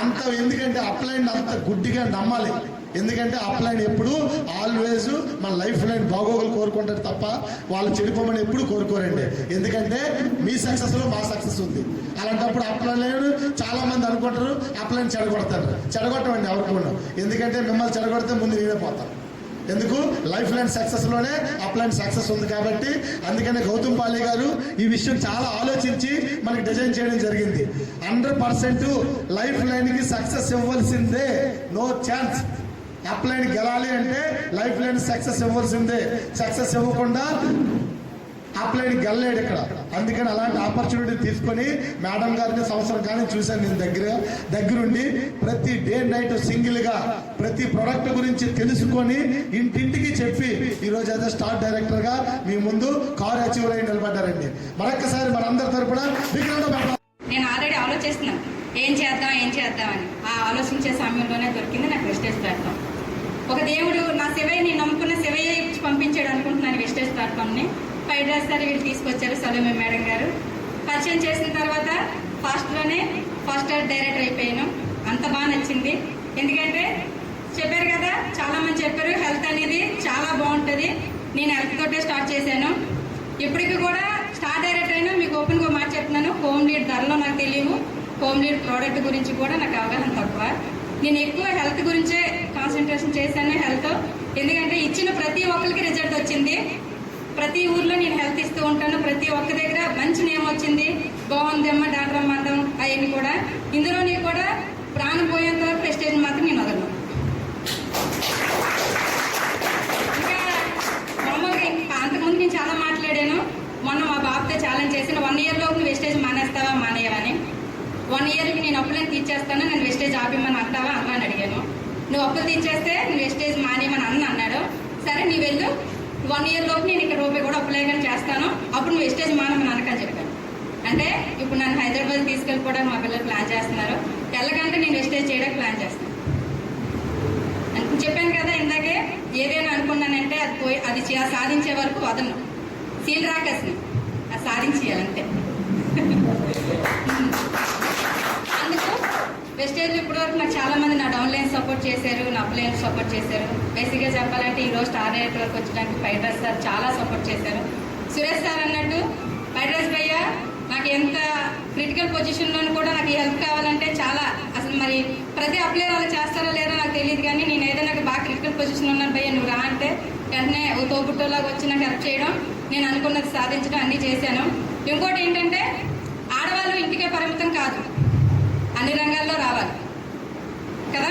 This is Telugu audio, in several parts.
అంత ఎందుకంటే అప్లైన్ అంత గుడ్డిగా నమ్మాలి. ఎందుకంటే అప్లైన్ ఎప్పుడు ఆల్వేజ్ మన లైఫ్ లైన్ బాగోగులు కోరుకుంటారు తప్ప వాళ్ళు చెడిపోమని ఎప్పుడు కోరుకోరండి. ఎందుకంటే మీ సక్సెస్లో మా సక్సెస్ ఉంది. అలాంటప్పుడు అప్లైన్ చాలా మంది అనుకుంటారు అప్లైన్ చెడగొట్టమండి ఎవరికి. ఎందుకంటే మిమ్మల్ని చెడగొడితే ముందు నేనే పోతాను. ఎందుకు? లైఫ్ లైన్ సక్సెస్లోనే అప్లైన్ సక్సెస్ ఉంది కాబట్టి. అందుకనే గౌతమ్ పాలే గారు ఈ విషయం చాలా ఆలోచించి మనకి డిజైన్ చేయడం జరిగింది. 100% లైఫ్ లైన్కి సక్సెస్ ఇవ్వాల్సిందే, నో ఛాన్స్. అప్లైన్ గెలాలి అంటే లైఫ్ లైన్ సక్సెస్ ఇవ్వాల్సిందే. సక్సెస్ ఇవ్వకుండా అప్లైన్ గెలలేడు ఇక్కడ. అందుకని అలాంటి ఆపర్చునిటీ తీసుకొని మేడం గారిని సంవత్సరం కానీ చూశాను నేను దగ్గరుండి. ప్రతి డే నైట్ సింగిల్గా ప్రతి ప్రొడక్ట్ గురించి తెలుసుకొని ఇంటింటికి చెప్పి ఈరోజు అయితే స్టార్ డైరెక్టర్గా మీ ముందు కార్ అచీవర్ అయి నిలబడ్డారండి. మరొక్కసారి మనందరి తరపున నేను ఆల్రెడీ ఆలోచిస్తున్నాను ఏం చేద్దామని. ఆ ఆలోచించే సమయంలోనే దొరికింది నాకు వెస్టేజ్ ప్లాట్ఫామ్. ఒక దేవుడు నా శివయ్య, నేను నమ్ముకున్న శివయ్య ఇచ్చి పంపించాడు అనుకుంటున్నాను వెస్టేజ్ ప్లాట్ఫామ్ని. ఫ్రైడ్ రైస్ సార్ వీళ్ళు తీసుకొచ్చారు, సలోమే మేడం గారు. పరిచయం చేసిన తర్వాత ఫస్ట్ డైరెక్టర్ అయిపోయాను. అంత బాగా నచ్చింది. ఎందుకంటే చెప్పారు కదా, చాలా మంది చెప్పారు హెల్త్ అనేది చాలా బాగుంటుంది. నేను హెల్త్ తోటే స్టార్ట్ చేశాను. ఇప్పటికి కూడా స్టార్ డైరెక్టర్ అయినా మీకు ఓపెన్గా మాట చెప్తున్నాను, హోమ్ లీడ్ ధరలో నాకు తెలియవు, హోమ్ లీడ్ ప్రోడక్ట్ గురించి కూడా నాకు అవగాహన తక్కువ. నేను ఎక్కువ హెల్త్ గురించే కాన్సన్ట్రేషన్ చేశాను. హెల్త్ ఎందుకంటే ఇచ్చిన ప్రతి ఒక్కరికి రిజల్ట్ వచ్చింది. ప్రతి ఊర్లో నేను హెల్త్ ఇస్తూ ఉంటాను. ప్రతి ఒక్క దగ్గర మంచి నేమ్ వచ్చింది, బాగుందమ్మా డాక్టర్ అమ్మ అంటాం. అవన్నీ కూడా ఇందులోని కూడా ప్రాణం పోయేంత వరకు ప్రెస్టేజ్ మాత్రం నేను వదలను. ఇంకా మామూలుగా అంతకుముందు నేను చాలా మాట్లాడాను. మొన్న మా బాబుతో ఛాలెంజ్ చేసిన 1 year లోపు వెస్టేజ్ మానేస్తావా మానేయవని. 1 yearకి నేను అప్పులను తీర్చేస్తాను, నేను వెస్టేజ్ ఆపేమని అంటావా అన్న అని అడిగాను. నువ్వు అప్పులు తీర్చేస్తే నువ్వు వెస్టేజ్ మానేయమని అన్నాడు. సరే నీ వెళ్ళు, 1 year లోపు నేను ఇక్కడ రూపాయి కూడా అప్లై కానీ చేస్తాను, అప్పుడు నువ్వు వెస్టేజ్ మానమని అనకని చెప్పాను. అంటే ఇప్పుడు నన్ను హైదరాబాద్ తీసుకెళ్ళిపోవడానికి మా పిల్లలు ప్లాన్ చేస్తున్నారు. వెళ్ళకంటే నేను వెస్టేజ్ చేయడానికి ప్లాన్ చేస్తాను. చెప్పాను కదా ఇందాకే, ఏదైనా అనుకున్నానంటే అది సాధించే వరకు వదలను. సీల్ రాకస్ని అది సాధించేయాలంతే. అందుకు వెస్టేజ్ ఇప్పటివరకు నాకు చాలా మంది నా డౌన్లైన్ సపోర్ట్ చేశారు, నా అప్లైన్ సపోర్ట్ చేశారు. బేసిక్గా చెప్పాలంటే ఈరోజు స్టార్ డైరెక్టర్ వరకు వచ్చడానికి ఫ్రైడ్ రైస్ సార్ చాలా సపోర్ట్ చేశారు. సురేష్ సార్ అన్నట్టు ఫ్రైడ్ రైస్ భయ్య నాకు ఎంత క్రిటికల్ పొజిషన్లో కూడా నాకు హెల్ప్ కావాలంటే చాలా అసలు మరి ప్రతి అప్లై వాళ్ళు చేస్తారో లేదో నాకు తెలియదు. కానీ నేను ఏదైనా బాగా క్రిటికల్ పొజిషన్లో ఉన్నాను భయ్య నువ్వు రా అంటే వెంటనే ఓ తోబుట్టోలాగా వచ్చి నాకు హెల్ప్ చేయడం, నేను అనుకున్నది సాధించడం అన్నీ చేశాను. ఇంకోటి ఏంటంటే ఆడవాళ్ళు ఇంటికే పరిమితం కాదు, అన్ని రంగాల్లో రావాలి కదా.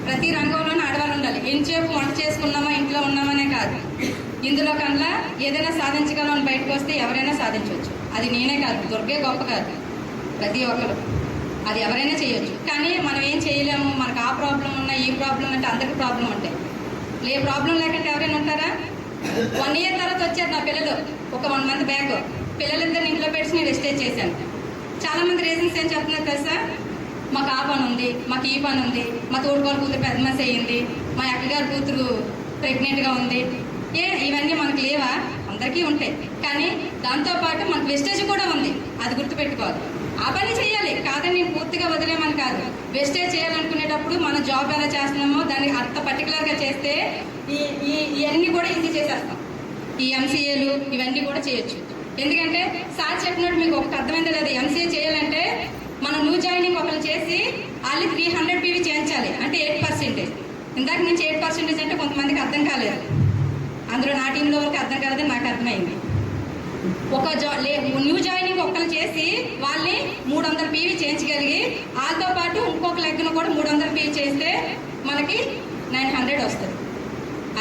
ప్రతి రంగంలోనూ ఆడవాళ్ళు ఉండాలి. ఎంతసేపు వంట చేసుకున్నామా ఇంట్లో ఉన్నామనే కాదు, ఇందులో కన్నా ఏదైనా సాధించగలమని బయటకు వస్తే ఎవరైనా సాధించవచ్చు. అది నేనే కాదు, దొరికే గొప్ప కాదు, ప్రతి ఒక్కరు అది ఎవరైనా చేయొచ్చు. కానీ మనం ఏం చేయలేము, మనకు ఆ ప్రాబ్లం ఉన్నా ఈ ప్రాబ్లం అంటే అందరికీ ప్రాబ్లం ఉంటాయి. ప్రాబ్లం లేకుంటే ఎవరైనా ఉంటారా? 1 year తర్వాత వచ్చారు నా పిల్లలు. ఒక 1 month బ్యాక్ పిల్లలిద్దరిని ఇంట్లో పెట్టి నేను వెస్టేజ్ చేశాను. చాలా మంది రీజన్స్ ఏం చెప్తున్నారు తెలుసా, మాకు ఆ పని ఉంది, మాకు ఈ పని ఉంది, మా తోడుకోలు కూతురు పెద్ద మనిషి అయ్యింది, మా అక్కగారు కూతురు ప్రెగ్నెంట్గా ఉంది. ఇవన్నీ మనకు లేవా? అందరికీ ఉంటాయి. కానీ దాంతోపాటు మనకు వెస్టేజ్ కూడా ఉంది, అది గుర్తుపెట్టుకోవాలి. ఆ పని చేయాలి కాదని నేను పూర్తిగా వదిలేమని కాదు. వెస్టేజ్ చేయాలనుకునేటప్పుడు మన జాబ్ ఎలా చేస్తున్నామో దాన్ని అంత పర్టికులర్గా చేస్తే ఇవన్నీ కూడా ఈజీ చేసేస్తాం. ఈ ఎంసీఏలు ఇవన్నీ కూడా చేయొచ్చు. ఎందుకంటే సార్ చెప్పినట్టు మీకు ఒకటి అర్థమైందో లేదా, ఎంసీఏ చేయాలంటే మనం న్యూ జాయినింగ్ ఒకరు చేసి వాళ్ళు 300 PV చేయించాలి, అంటే 8%. ఇందాక నుంచి 8% అంటే కొంతమందికి అర్థం కాలేదు. అందులో నా టీంలో వరకు అర్థం కాలేదని నాకు అర్థమైంది. న్యూ జాయినింగ్ ఒకరు చేసి వాళ్ళని 300 PV చేయించగలిగి వాళ్ళతో పాటు ఇంకొక లెక్కను కూడా 300 PV చేస్తే మనకి 900 వస్తుంది.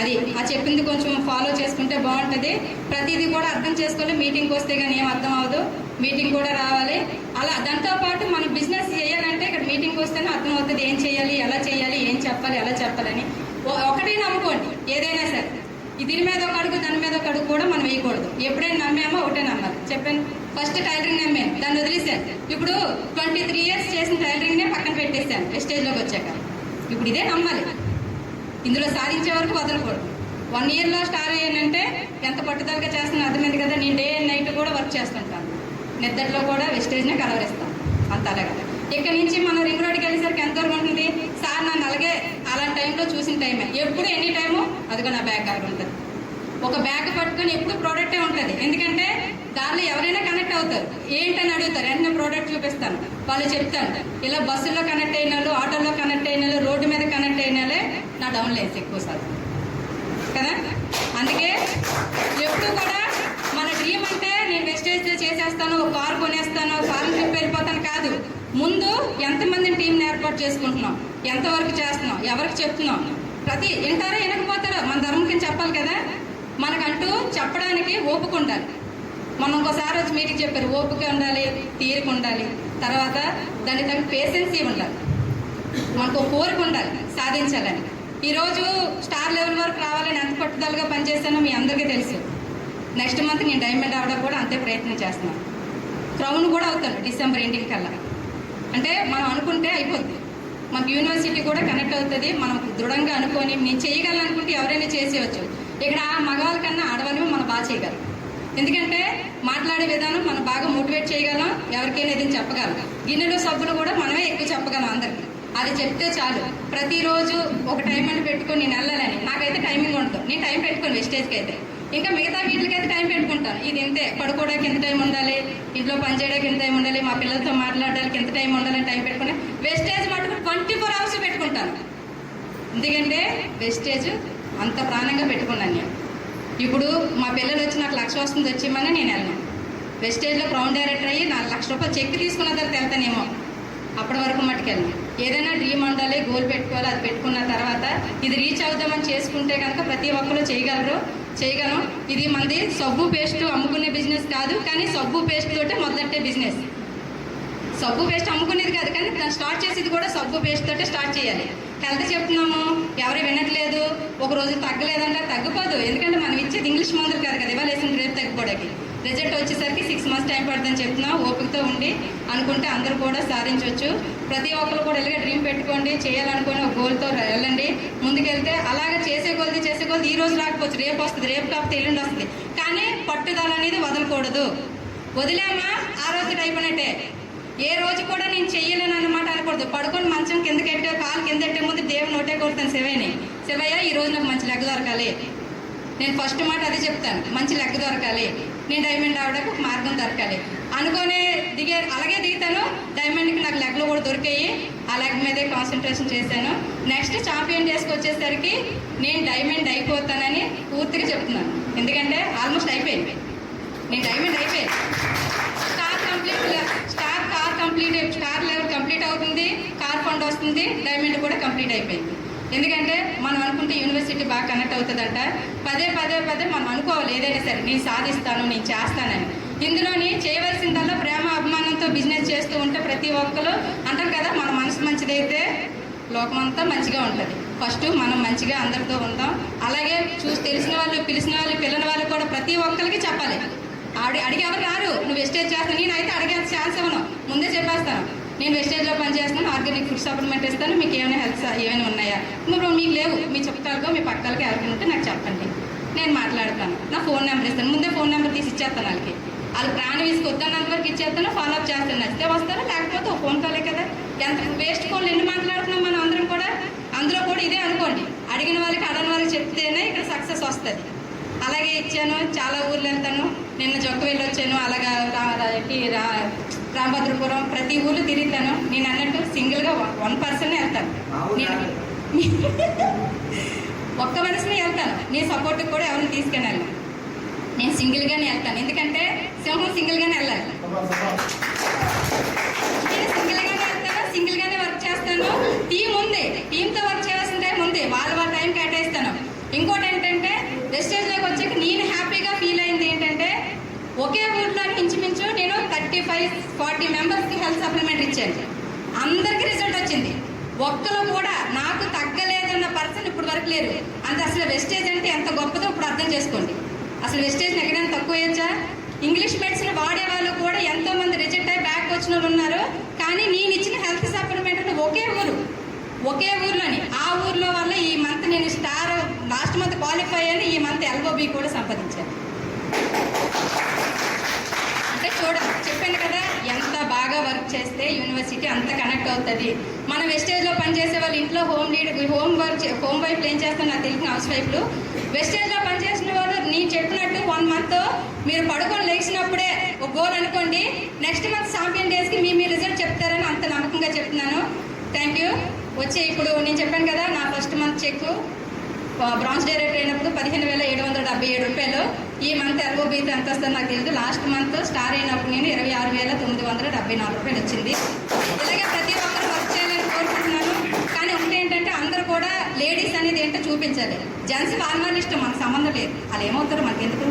అది చెప్పింది కొంచెం ఫాలో చేసుకుంటే బాగుంటుంది. ప్రతిదీ కూడా అర్థం చేసుకోవాలి. మీటింగ్కి వస్తే కానీ ఏం అర్థం అవ్వదు, మీటింగ్ కూడా రావాలి. అలా దాంతోపాటు మనం బిజినెస్ చేయాలంటే ఇక్కడ మీటింగ్కి వస్తేనే అర్థం అవుతుంది ఏం చేయాలి, ఎలా చేయాలి, ఏం చెప్పాలి, ఎలా చెప్పాలని. ఒకటే నమ్ముకోండి ఏదైనా సరే. దీని మీద ఒక అడుగు దాని మీద ఒక అడుగు కూడా మనం వేయకూడదు. ఎప్పుడైనా నమ్మామో ఒకటే నమ్మాలి. చెప్పాను ఫస్ట్ టైలరింగ్ నమ్మాను, దాన్ని వదిలేశాను. ఇప్పుడు 23 years చేసిన టైలరింగ్నే పక్కన పెట్టేశాను వెస్టేజ్లోకి వచ్చాక. ఇప్పుడు ఇదే నమ్మాలి, ఇందులో సాధించే వరకు వదలకూడదు. 1 yearలో స్టార్ అయ్యానంటే ఎంత పట్టుదలగా చేస్తున్నా అర్థమైంది కదా. నేను డే అండ్ నైట్ కూడా వర్క్ చేస్తుంటాను, నిద్రలో కూడా వెస్టేజ్నే కలవరిస్తాను అంత అలాగా. ఇక్కడ నుంచి మనం రింగ్ రోడ్కి వెళ్ళేసరికి ఎంత దూరం ఉంటుంది సార్? నన్ను అలాగే అలాంటి టైంలో చూసిన టైమే ఎప్పుడు ఎనీ టైము అదిగో నా బ్యాగ్ అక్కడ ఉంటుంది. ఒక బ్యాగ్ పట్టుకొని ఎప్పుడు ప్రోడక్టే ఉంటుంది. ఎందుకంటే దానిలో ఎవరైనా కనెక్ట్ అవుతారు. ఏంటని అడుగుతారు, వెంటనే ప్రోడక్ట్ చూపిస్తాను, వాళ్ళు చెప్తాను. ఇలా బస్సుల్లో కనెక్ట్ అయిన వాళ్ళు, ఆటోలో కనెక్ట్ అయిన వాళ్ళు, రోడ్డు మీద కనెక్ట్ అయిన వాళ్ళే నా డౌన్ లైన్స్ ఎక్కువ సార్ కదా. అందుకే ఎప్పుడు కూడా మన డ్రీమ్ అంటే నేను వెస్టేజ్లో చేసేస్తాను, ఒక కారు కొనేస్తాను, ఫారెన్ ట్రిప్ వెళ్ళిపోతాను కాదు. ముందు ఎంతమందిని టీంని ఏర్పాటు చేసుకుంటున్నాం, ఎంతవరకు చేస్తున్నాం, ఎవరికి చెప్తున్నాం, ప్రతి వింటారో వినకపోతారో మన ధర్మం చెప్పాలి కదా. మనకంటూ చెప్పడానికి ఓపిక ఉండాలి. మనం ఇంకోసారి వచ్చి మీటింగ్ చెప్పారు, ఓపిక ఉండాలి, తీరిక ఉండాలి, తర్వాత దానికి తగ్గ పేషెన్సీ ఉండాలి, మనకు కోరిక ఉండాలి సాధించాలని. ఈరోజు స్టార్ లెవెల్ వరకు రావాలని ఎంత పట్టుదలగా పనిచేస్తానో మీ అందరికీ తెలుసు. నెక్స్ట్ మంత్ నేను డైమండ్ అవ్వడం కూడా అంతే ప్రయత్నం చేస్తున్నాను. క్రౌన్ కూడా అవుతాను డిసెంబర్ ఎండింగ్ కల్లా. అంటే మనం అనుకుంటే అయిపోద్ది. మనకు యూనివర్సిటీ కూడా కనెక్ట్ అవుతుంది. మనం దృఢంగా అనుకొని నేను చేయగలను అనుకుంటే ఎవరైనా చేసేయచ్చు. ఇక్కడ మగవాళ్ళ కన్నా ఆడవాళ్ళు మనం బాగా చేయగలం. ఎందుకంటే మాట్లాడే విధానం మనం బాగా మోటివేట్ చేయగలం, ఎవరికైనా ఏదైనా చెప్పగలం. గిన్నెలు సబ్బులు కూడా మనమే ఎక్కువ చెప్పగలం అందరికి. అది చెప్తే చాలు. ప్రతిరోజు ఒక టైం అని పెట్టుకొని నేను వెళ్ళాలని, నాకైతే టైమింగ్ ఉండదు. నేను టైం పెట్టుకోను వెస్టేజ్కి అయితే. ఇంకా మిగతా వీటికైతే టైం పెట్టుకుంటాను. ఇది ఇంతే, పడుకోవడానికి ఎంత టైం ఉండాలి, ఇంట్లో పని చేయడానికి ఎంత టైం ఉండాలి, మా పిల్లలతో మాట్లాడడానికి ఎంత టైం ఉండాలని టైం పెట్టుకుని వెస్టేజ్ మటుకు 24 hours పెట్టుకుంటాను. ఎందుకంటే వెస్టేజ్ అంత ప్రాణంగా పెట్టుకున్నాను నేను. ఇప్పుడు మా పిల్లలు వచ్చి నాకు 1,00,000 వస్తుంది వచ్చిమని నేను వెళ్ళను. వెస్టేజ్లో క్రౌన్ డైరెక్టర్ అయ్యి 4 లక్షల రూపాయలు చెక్ తీసుకున్న తర్వాత వెళ్తానేమో. అప్పటి వరకు మట్టుకెళ్ళను. ఏదైనా డ్రీమ్ ఉండాలి, గోల్ పెట్టుకోవాలి. అది పెట్టుకున్న తర్వాత ఇది రీచ్ అవుదామని చేసుకుంటే కనుక ప్రతి ఒక్కరు చేయగలం. ఇది మనది సబ్బు పేస్ట్ అమ్ముకునే బిజినెస్ కాదు, కానీ సబ్బు పేస్ట్ తోటే మొదలెట్టే బిజినెస్. సబ్బు పేస్ట్ అమ్ముకునేది కాదు, కానీ దాన్ని స్టార్ట్ చేసేది కూడా సబ్బు పేస్ట్ తోటే స్టార్ట్ చేయాలి. హెల్త్ చెప్తున్నాము, ఎవరు వినట్లేదు. ఒక రోజు తగ్గలేదంటే తగ్గిపోదు. ఎందుకంటే మనం ఇచ్చేది ఇంగ్లీష్ మందులు కాదు కదా, ఇవాళ వేసిన రేపు తగ్గిపోవడానికి. రిజల్ట్ వచ్చేసరికి 6 months టైం పడుతుందని చెప్తున్నాం. ఓపికతో ఉండి అనుకుంటే అందరూ కూడా సాధించవచ్చు. ప్రతి ఒక్కరు కూడా ఇలాగే డ్రీమ్ పెట్టుకోండి, చేయాలనుకుని ఒక గోల్తో వెళ్ళండి, ముందుకెళ్తే అలాగే చేసే కొద్ది ఈ రోజు రాకపోవచ్చు, రేపు వస్తుంది, రేపు కాకపోతే ఎల్లుండి వస్తుంది. కానీ పట్టుదల అనేది వదలకూడదు. వదిలేమా ఆ రోజు అయిపోయినట్టే. ఏ రోజు కూడా నేను చెయ్యలేను అన్నమాట అనకూడదు. పడుకొని మంచం కిందకి ఎట్టే, కాలు కింద ఎట్టే ముందు దేవుని నోటే కొడతాను శివయ్య ఈ రోజు నాకు మంచి లెక్క దొరకాలి. నేను ఫస్ట్ మాట అదే చెప్తాను, మంచి లెక్క దొరకాలి, నేను డైమండ్ అవడానికి ఒక మార్గం దొరకాలి అనుకునే అలాగే దిగుతాను. డైమండ్కి నాకు లెక్కలు కూడా దొరికాయి. ఆ లెక్క మీదే కాన్సన్ట్రేషన్ చేశాను. నెక్స్ట్ ఛాంపియన్ డేస్కి వచ్చేసరికి నేను డైమండ్ అయిపోతానని పూర్తిగా చెప్తున్నాను. ఎందుకంటే ఆల్మోస్ట్ అయిపోయింది, నేను డైమండ్ అయిపోయింది. స్టార్ లెవెల్ కంప్లీట్ అవుతుంది, కార్ ఫండ్ వస్తుంది, డైమండ్ కూడా కంప్లీట్ అయిపోయింది. ఎందుకంటే మనం అనుకుంటే యూనివర్సిటీ బాగా కనెక్ట్ అవుతుందంట. పదే మనం అనుకోవాలి ఏదైనా సరే నేను సాధిస్తాను, నేను చేస్తానని. ఇందులోని చేయవలసిందల్లా ప్రేమ అభిమానంతో బిజినెస్ చేస్తూ ఉంటే ప్రతి ఒక్కరు అంటారు కదా, మన మనసు మంచిదైతే లోకమంతా మంచిగా ఉంటుంది. ఫస్ట్ మనం మంచిగా అందరితో ఉంటాం. అలాగే తెలిసిన వాళ్ళు, పిలిచిన వాళ్ళు, పిల్లని వాళ్ళు కూడా ప్రతి ఒక్కరికి చెప్పాలి. అడిగి ఎవరు రారు, నువ్వు వెస్టేజ్ చేస్తాను. నేనైతే అడిగే ఛాన్స్ ఇవ్వను, ముందే చెప్పేస్తాను. నేను వెస్టేజ్లో పనిచేస్తాను, ఆర్గానిక్ ఫుడ్ సప్లిమెంట్ ఇస్తాను, మీకు ఏమైనా హెల్త్ ఏమైనా ఉన్నాయా, ఇప్పుడు మీకు లేవు, మీ చుట్టాలకో మీ పక్కలకి ఎవరికైనా ఉంటే నాకు చెప్పండి, నేను మాట్లాడతాను. నా ఫోన్ నెంబర్ ఇస్తాను, ముందే ఫోన్ నెంబర్ తీసి ఇచ్చేస్తాను. వాళ్ళు ప్రాణం తీసుకొద్దానంత వరకు ఇచ్చేస్తాను, ఫాలోఅప్ చేస్తాను. నచ్చితే వస్తారో లేకపోతే ఒక ఫోన్ కాలే కదా. ఎంత వేస్ట్ ఫోన్లు ఎన్ని మాట్లాడుతున్నాం మనం అందరం కూడా. అందులో కూడా ఇదే అనుకోండి, అడిగిన వాళ్ళకి అడని వాళ్ళకి చెప్తేనే ఇక్కడ సక్సెస్ వస్తుంది. అలాగే ఇచ్చాను, చాలా ఊర్లు వెళ్తాను. నిన్న జొక్క వెళ్ళి వచ్చాను, అలాగా రామభద్రపురం ప్రతి ఊర్లు తిరుగుతాను. నేను అన్నట్టు సింగిల్గా 1 person వెళ్తాను, ఒక్క మనిషిని వెళ్తాను. నీ సపోర్ట్కి కూడా ఎవరిని తీసుకెళ్ళాలి, నేను సింగిల్గానే వెళ్తాను. ఎందుకంటే సింహం సింగిల్గానే వెళ్ళాలి. నేను సింగిల్గానే వెళ్తాను, సింగిల్గానే వర్క్ చేస్తాను. టీం ఉంది, టీంతో వర్క్ చేయాల్సిన టైం ఉంది, వాళ్ళ టైం కేటాయిస్తాను. ఇంకోటి ఏంటంటే వెస్టేజ్లోకి వచ్చాక నేను హ్యాపీగా ఫీల్ అయింది ఏంటంటే, ఒకే ఊర్లో ఇంచుమించు నేను 35-40 మెంబర్స్కి హెల్త్ సప్లిమెంట్ ఇచ్చాను. అందరికీ రిజల్ట్ వచ్చింది. ఒక్కరు కూడా నాకు తగ్గలేదన్న పర్సన్ ఇప్పుడు వరకు లేరు. అంటే అసలు వెస్టేజ్ అంటే ఎంత గొప్పదో ఇప్పుడు అర్థం చేసుకోండి. అసలు వెస్టేజ్ని ఎక్కడైనా తక్కువ వేయచ్చా? ఇంగ్లీష్ మెడిసిన్ వాడే వాళ్ళు కూడా ఎంతో మంది రిజెక్ట్ అయ్యి బ్యాక్ వచ్చిన వాళ్ళు ఉన్నారు. కానీ నేను ఇచ్చిన హెల్త్ సప్లిమెంట్ ఒకే ఊర్లోని, ఆ ఊర్లో వల్ల ఈ మంత్ నేను స్టార్ లాస్ట్ మంత్ క్వాలిఫై అయ్యాను. ఈ మంత్ LOB కూడా సంపాదించాను. అంటే చెప్పాను కదా, ఎంత బాగా వర్క్ చేస్తే యూనివర్సిటీ అంత కనెక్ట్ అవుతుంది. మన వెస్టేజ్లో పనిచేసే వాళ్ళు ఇంట్లో హోమ్ వైఫ్లు ఏం చేస్తారు నాకు తెలిసిన హౌస్ వైఫ్లు, వెస్టేజ్లో పనిచేసిన వాళ్ళు నేను చెప్పినట్టు 1 month మీరు పడుకొని లేచినప్పుడే ఒక గోల్ అనుకోండి, నెక్స్ట్ మంత్ ఛాంపియన్ డేస్కి మీ రిజల్ట్ చెప్తారని అంత నమ్మకంగా చెప్తున్నాను. Thank you. ఇప్పుడు నేను చెప్పాను కదా, నా first month check branch director అయినప్పుడు 15,777 రూపాయలు. ఈ మంత్ ఎల్ఓబీతో ఎంత వస్తుందో నాకు తెలియదు. లాస్ట్ మంత్ స్టార్ అయినప్పుడు నేను 26,974 రూపాయలు వచ్చింది. ఇలాగే ప్రతి ఒక్కరు వర్క్ చేయాలని కోరుకుంటున్నాను. కానీ ఒకటి ఏంటంటే అందరూ కూడా లేడీస్ అనేది ఏంటో చూపించాలి. జెంట్స్ ఫార్మర్ ఇష్టం, మనకు సంబంధం లేదు, వాళ్ళు ఏమవుతారో మనకి ఎందుకు.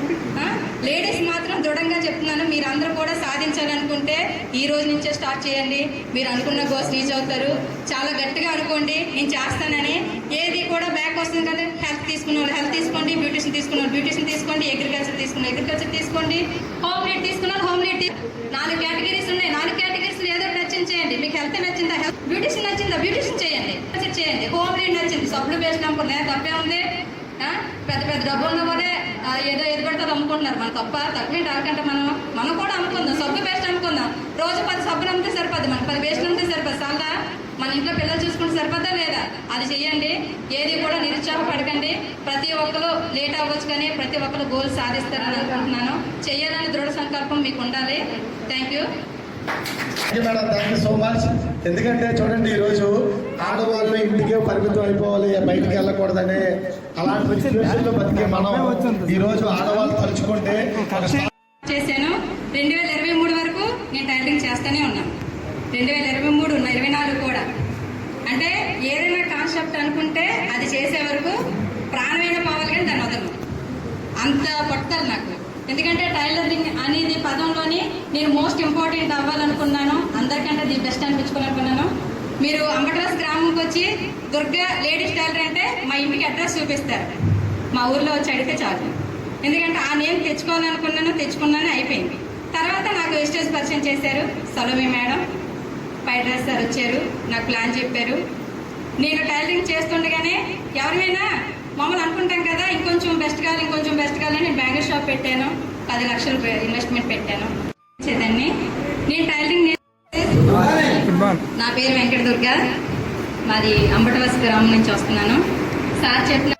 లేడీస్ మాత్రం దృఢంగా చెప్తున్నాను, మీరు అందరూ కూడా సాధించాలనుకుంటే ఈ రోజు నుంచే స్టార్ట్ చేయండి. మీరు అనుకున్న గోల్స్ రీచ్ అవుతారు. చాలా గట్టిగా అనుకోండి, నేను చేస్తానని. ఏది కూడా బ్యాక్ వస్తుంది కదా, హెల్త్ తీసుకున్న వాళ్ళు హెల్త్ తీసుకోండి, బ్యూటిషన్ తీసుకున్న వాళ్ళు బ్యూటిషన్ తీసుకోండి, అగ్రికల్చర్ తీసుకోండి, హోమ్ నీడ్ తీసుకున్న వాళ్ళు హోమ్ నీడ్. 4 కేటగిరీస్ ఉన్నాయి. 4 కేటగిరీస్ ఏదో నచ్చింది చేయండి. మీకు హెల్త్ నచ్చిందా బ్యూటిషన్ నచ్చిందా బ్యూటిషన్ చేయండి. హోమ్ నీడ్ నచ్చింది సబ్బులు వేస్ట్ అనుకుంటున్నా, తప్పే ఉంది. పెద్ద డబ్బు ఉన్న వాళ్ళే ఏదో పడుతుంది అమ్ముకుంటున్నారు. మన తక్కువ రాకంటే మనం కూడా అమ్ముకుందాం, సబ్బు పేస్ట్ అమ్ముకుందాం. రోజు 10 సబ్బులు అమ్మితే సరిపోద్ది, మనకి 10 పేస్ట్లు అమ్మితే సరిపోద్ది. చాలా మన ఇంట్లో పిల్లలు చూసుకుంటే సరిపోద్దా లేదా, అది చెయ్యండి. ఏది కూడా నిరుత్సాహపడకండి. ప్రతి ఒక్కరు లేట్ అవ్వచ్చు కానీ ప్రతి ఒక్కరు గోల్ సాధిస్తారని అనుకుంటున్నాను. చెయ్యాలని దృఢ సంకల్పం మీకు ఉండాలి. Thank you madam, thank you so much. ఎందుకంటే చూడండి, ఈరోజు ఆడవాళ్ళు ఇంటికే పరిమితం అయిపోవాలి, బయటికి వెళ్ళకూడదని అలాంటి సిచ్యువేషన్లో బతికే మనం ఈరోజు ఆడవాళ్ళు తలుచుకుంటే చేశాను. 2023 వరకు నేను టైలరింగ్ చేస్తూనే ఉన్నాను. 2023, 24 కూడా. అంటే ఏదైనా కాన్సెప్ట్ అనుకుంటే అది చేసే వరకు ప్రాణమైన పోవాలి, కానీ దాన్ని వదలను. అంత పట్టాలి నాకు. ఎందుకంటే టైలరింగ్ అనేది పదంలోని నేను మోస్ట్ ఇంపార్టెంట్ అవ్వాలనుకున్నాను, అందరికంటే ది బెస్ట్ అనిపించుకోవాలనుకున్నాను. మీరు అంబట్రాస్ గ్రామంకి వచ్చి దుర్గా లేడీస్ టైలర్ అంటే మా ఇంటికి అడ్రస్ చూపిస్తారు. మా ఊర్లో వచ్చి అడిగితే చాలు. ఎందుకంటే ఆ నేమ్ తెచ్చుకున్నాను, అయిపోయింది. తర్వాత నాకు వెస్టేజ్ పరిచయం చేశారు సలోమి మేడం, పైడ్రస్ సార్ వచ్చారు, నాకు ప్లాన్ చెప్పారు. నేను టైలరింగ్ చేస్తుండగానే ఎవరిమైనా మామూలు అనుకుంటాం కదా, ఇంకొంచెం బెస్ట్ కావాలి నేను బ్యాంగిల్ షాప్ పెట్టాను. 10 లక్షలు ఇన్వెస్ట్మెంట్ పెట్టాను. చేదాన్ని నేను టైలరింగ్ నా పేరు వెంకట దుర్గా, మాది అంబటవాసి గ్రామం నుంచి వస్తున్నాను. సార్ చెప్పిన